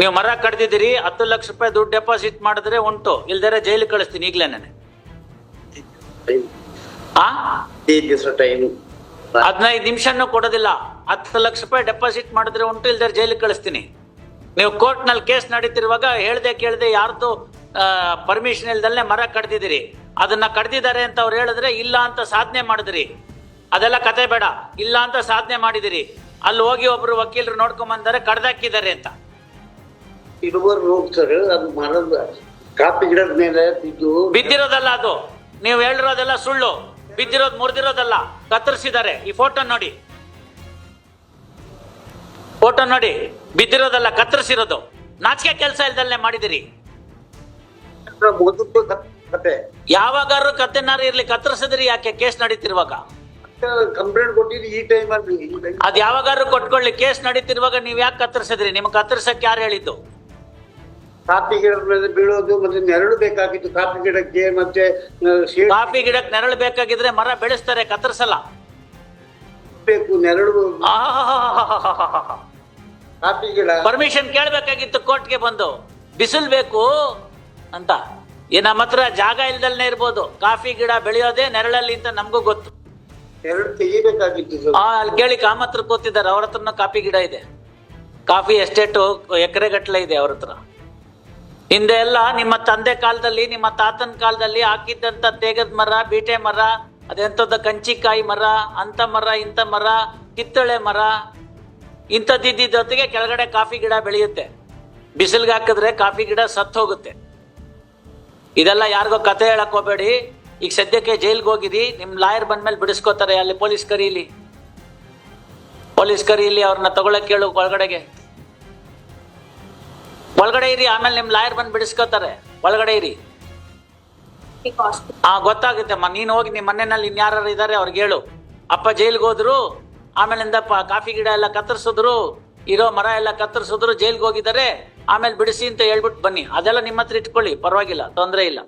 ನೀವು ಮರ ಕಡ್ದಿದ್ದೀರಿ, 10 ಲಕ್ಷ ರೂಪಾಯಿ ದುಡ್ಡು ಡೆಪಾಸಿಟ್ ಮಾಡಿದ್ರೆ ಉಂಟು, ಇಲ್ದರೆ ಜೈಲಿಗೆ ಕಳಿಸ್ತೀನಿ ಈಗಲೇ ನಾನು. 15 ನಿಮಿಷನೂ ಕೊಡೋದಿಲ್ಲ. 10 ಲಕ್ಷ ರೂಪಾಯಿ ಡೆಪಾಸಿಟ್ ಮಾಡಿದ್ರೆ ಉಂಟು, ಇಲ್ದರೆ ಜೈಲಿಗೆ ಕಳಿಸ್ತೀನಿ. ನೀವು ಕೋರ್ಟ್ ನಲ್ಲಿ ಕೇಸ್ ನಡೀತಿರುವಾಗ ಹೇಳ್ದೆ ಕೇಳದೆ ಯಾರ್ದು ಪರ್ಮಿಷನ್ ಇಲ್ದಲ್ಲೇ ಮರ ಕಡ್ದಿದ್ದೀರಿ, ಅದನ್ನ ಕಡ್ದಿದ್ದಾರೆ ಅಂತ ಅವ್ರು ಹೇಳಿದ್ರೆ ಇಲ್ಲ ಅಂತ ಸಾಧನೆ ಮಾಡಿದ್ರಿ. ಅದೆಲ್ಲ ಕತೆ ಬೇಡ, ಇಲ್ಲ ಅಂತ ಸಾಧನೆ ಮಾಡಿದಿರಿ. ಅಲ್ಲಿ ಹೋಗಿ ಒಬ್ರು ವಕೀಲರು ನೋಡ್ಕೊಂಡ್ ಬಂದರೆ ಕಡ್ದಾಕಿದ್ದಾರೆ ಅಂತ. ಕಾಫಿ ಗಿಡದ ಮೇಲೆ ಬಿದ್ದಿರೋದಲ್ಲ ಅದು, ನೀವು ಹೇಳಿರೋದೆಲ್ಲ ಸುಳ್ಳು. ಬಿದ್ದಿರೋದು ಮುರಿದಿರೋದಲ್ಲ, ಕತ್ತರಿಸಿದ್ದಾರೆ. ಈ ಫೋಟೋ ನೋಡಿ, ಫೋಟೋ ನೋಡಿ, ಬಿದ್ದಿರೋದಲ್ಲ ಕತ್ತರಿಸಿರೋದು. ನಾಚಿಕೆ ಕೆಲಸ ಇಲ್ದಲ್ಲೇ ಮಾಡಿದಿರಿ. ಯಾವಾಗಾರು ಕತ್ತೆನಾರು ಇರ್ಲಿ, ಕತ್ತರಿಸಿದ್ರಿ ಯಾಕೆ ಕೇಸ್ ನಡೀತಿರುವಾಗ? ಕಂಪ್ಲೇಂಟ್ ಕೊಟ್ಟಿದ್ದು ಈ ಟೈಮ್ ಅಲ್ಲಿ. ಅದ್ ಯಾವಾಗಾರು ಕೊಟ್ಕೊಳ್ಳಿ, ಕೇಸ್ ನಡೀತಿರುವಾಗ ನೀವ್ ಯಾಕೆ ಕತ್ತರಿಸಿದ್ರಿ? ನಿಮ್ಗೆ ಕತ್ತರಿಸಕ್ ಯಾರು ಹೇಳಿದ್ದು? ಕಾಫಿ ಗಿಡದ ಮೇಲೆ ಬೀಳೋದು ಮತ್ತೆ ನೆರಳು ಬೇಕಾಗಿತ್ತು ಕಾಫಿ ಗಿಡಕ್ಕೆ. ಮತ್ತೆ ಕಾಫಿ ಗಿಡಕ್ಕೆ ನೆರಳು ಬೇಕಾಗಿದ್ರೆ ಮರ ಬೆಳೆಸ್ತಾರೆ, ಕತ್ತರಿಸಲ್ಲ. ಬೇಕು ನೆರಳು. ಕಾಫಿ ಗಿಡ ಪರ್ಮಿಷನ್ ಕೇಳ್ಬೇಕಾಗಿತ್ತು ಕೋರ್ಟ್ಗೆ ಬಂದು, ಬಿಸಿಲು ಬೇಕು ಅಂತ. ನಮ್ಮ ಹತ್ರ ಜಾಗ ಇಲ್ದಲ್ನೇ ಇರ್ಬೋದು, ಕಾಫಿ ಗಿಡ ಬೆಳೆಯೋದೇ ನೆರಳಲ್ಲಿ ಅಂತ ನಮಗೂ ಗೊತ್ತು. ನೆರಳು ತೆಗಿಬೇಕಾಗಿತ್ತು. ಅಲ್ಲಿ ಕೇಳಿ ಕಾಮತ್ರ ಕೂತಿದ್ದಾರೆ, ಅವ್ರ ಹತ್ರನ ಕಾಫಿ ಗಿಡ ಇದೆ. ಕಾಫಿ ಎಸ್ಟೇಟು ಎಕರೆಗಟ್ಟಲೆ ಇದೆ ಅವ್ರ ಹತ್ರ. ಹಿಂದೆ ಎಲ್ಲ ನಿಮ್ಮ ತಂದೆ ಕಾಲದಲ್ಲಿ, ನಿಮ್ಮ ತಾತನ ಕಾಲದಲ್ಲಿ ಹಾಕಿದ್ದಂತ ತೇಗದ ಮರ, ಬೀಟೆ ಮರ, ಅದೆಂಥದ್ದು ಕಂಚಿಕಾಯಿ ಮರ, ಅಂತ ಮರ, ಇಂಥ ಮರ, ಕಿತ್ತಳೆ ಮರ, ಇಂಥದ್ದಿದ್ದೊತ್ತಿಗೆ ಕೆಳಗಡೆ ಕಾಫಿ ಗಿಡ ಬೆಳೆಯುತ್ತೆ. ಬಿಸಿಲ್ಗೆ ಹಾಕಿದ್ರೆ ಕಾಫಿ ಗಿಡ ಸತ್ತು ಹೋಗುತ್ತೆ. ಇದೆಲ್ಲ ಯಾರಿಗೋ ಕತೆ ಹೇಳಕ್ ಹೋಗ್ಬೇಡಿ. ಈಗ ಸದ್ಯಕ್ಕೆ ಜೈಲ್ಗೆ ಹೋಗಿದಿ, ನಿಮ್ ಲಾಯರ್ ಬಂದ್ಮೇಲೆ ಬಿಡಿಸ್ಕೋತಾರೆ. ಅಲ್ಲಿ ಪೊಲೀಸ್ ಕರೀಲಿ, ಅವ್ರನ್ನ ತಗೊಳಕ್ ಕೇಳು. ಒಳಗಡೆ ಇರಿ, ಆಮೇಲೆ ನಿಮ್ ಲಾಯರ್ ಬಂದು ಬಿಡಿಸ್ಕೋತಾರೆ. ಒಳಗಡೆ ಇರಿ. ಗೊತ್ತಾಗುತ್ತಮ್ಮ. ನೀನು ಹೋಗಿ ನಿಮ್ಮ ಮನೆಯಲ್ಲಿ ಇನ್ಯಾರು ಇದಾರೆ ಅವ್ರಿಗೆ ಹೇಳು, ಅಪ್ಪ ಜೈಲ್ಗೆ ಹೋದ್ರು, ಆಮೇಲಿಂದ ಕಾಫಿ ಗಿಡ ಎಲ್ಲ ಕತ್ತರಿಸಿದ್ರು, ಇರೋ ಮರ ಎಲ್ಲ ಕತ್ತರಿಸಿದ್ರು, ಜೈಲ್ಗೆ ಹೋಗಿದ್ದಾರೆ, ಆಮೇಲೆ ಬಿಡಿಸಿ ಅಂತ ಹೇಳ್ಬಿಟ್ಟು ಬನ್ನಿ. ಅದೆಲ್ಲ ನಿಮ್ಮ ಹತ್ರ ಇಟ್ಕೊಳ್ಳಿ, ಪರವಾಗಿಲ್ಲ, ತೊಂದರೆ ಇಲ್ಲ.